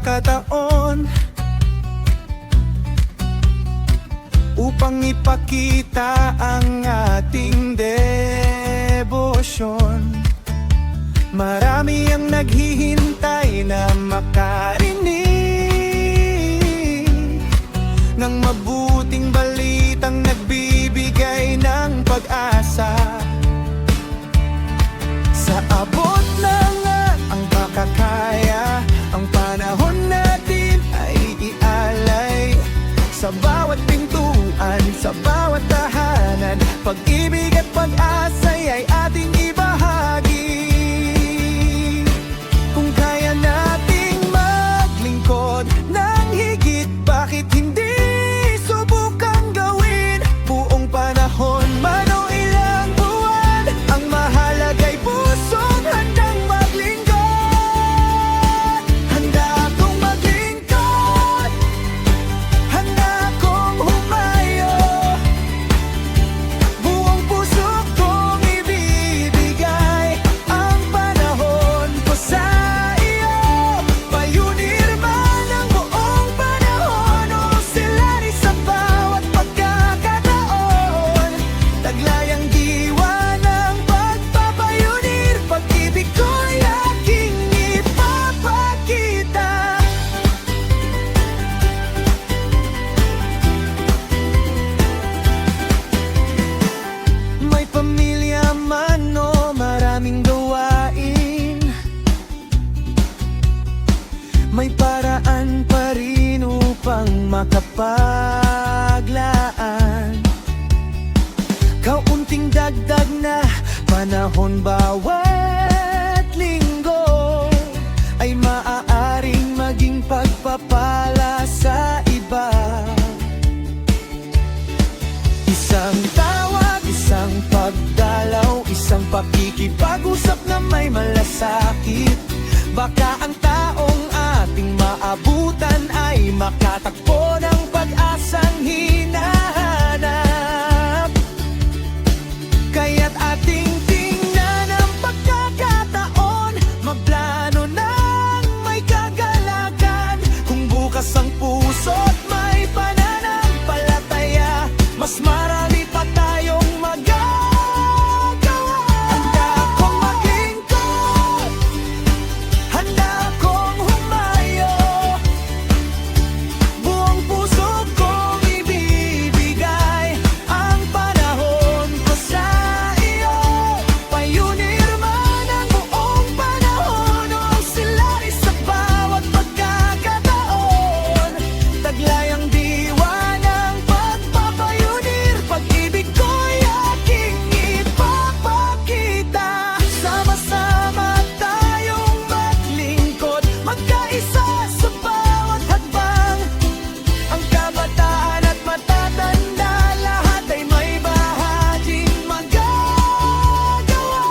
pagkakataon upang ipakita ang ating debosyon. Marami ang naghihintay na makarinig ng mabuting balitang nagbibigay ng pag-asa. Sa abot ng ang makakaya, ang panahon natin ay ialay. Sa bawat pintuan, sa bawat tahanan, pag-ibig at pag-asa'y ay ating ibahagi. Kung kaya nating maglingkod ng higit, bakit hindi subukang gawin? Buong panahon man o ilang buwan, ang mahalaga'y pusong handang maglingkod. Handa akong maglingkod, handa akong humayo. Buong puso kong ibibigay ang panahon ko sa iyo. Payunir man ang buong panahon o sila'y sa bawat pagkakataon. Taglay ang diwa ng pagpapayunir, pag-ibig ko'y aking ipapakita. May pamilya man o maraming gawain, may paraan pa rin upang makapaglaan. Kaunting dagdag na panahon bawat linggo ay maaaring maging pagpapala sa iba. Isang tawag, isang pagdalaw, isang pakikipag-usap na may malasakit. Baka ang taong ating maabutan ay makatagpo ng pag-asang hinahanap. Kaya't ating tingnan ang pagkakataon, magplano ng may kagalakan. Kung bukas ang puso't may pananampalataya, mas marami pa tayong magagawa. Handa akong maglingkod, handa akong humayo. Buong puso kong ibibigay ang panahon ko sa iyo. Payunir man ang buong panahon o sila'y sa bawat pagkakataon. Taglay ang diwa ng pagpapayunir, pag-ibig ko'y aking ipapakita. Sama-sama tayong maglingkod, magkaisa sa bawat hakbang. Ang kabataan at matatanda, lahat ay may bahaging magagawa.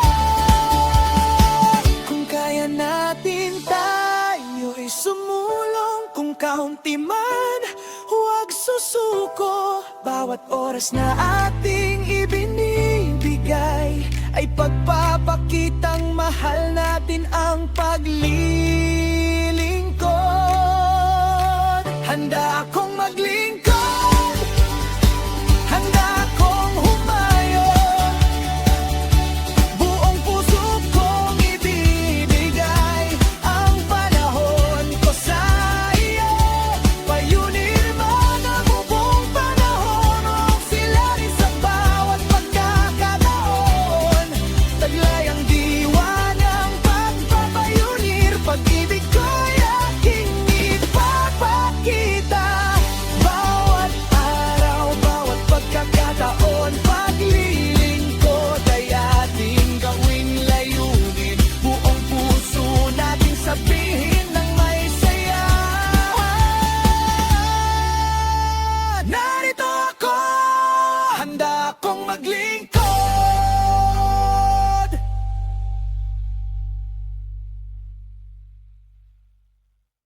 Kung kaya natin, tayo'y sumulong. Kung kaunti man, huwag susuko. Bawat oras na ating ibinibigay ay pagpapakitang mahal natin ang paglilingkod. Handa akong maglingkod, handa akong humayo. Buong puso kong ibibigay ang panahon ko sa iyo. Payunir man ang buong panahon o sila'y sa bawat pagkakataon. Taglay ang diwa ng pagpapayunir, pag-ibig ko'y aking ipapakita. Bawat araw, bawat pagkakataon, paglilingkod ay ating gawing layunin. Buong puso nating sabihin ng may saya. Narito ako, handa akong maglingkod.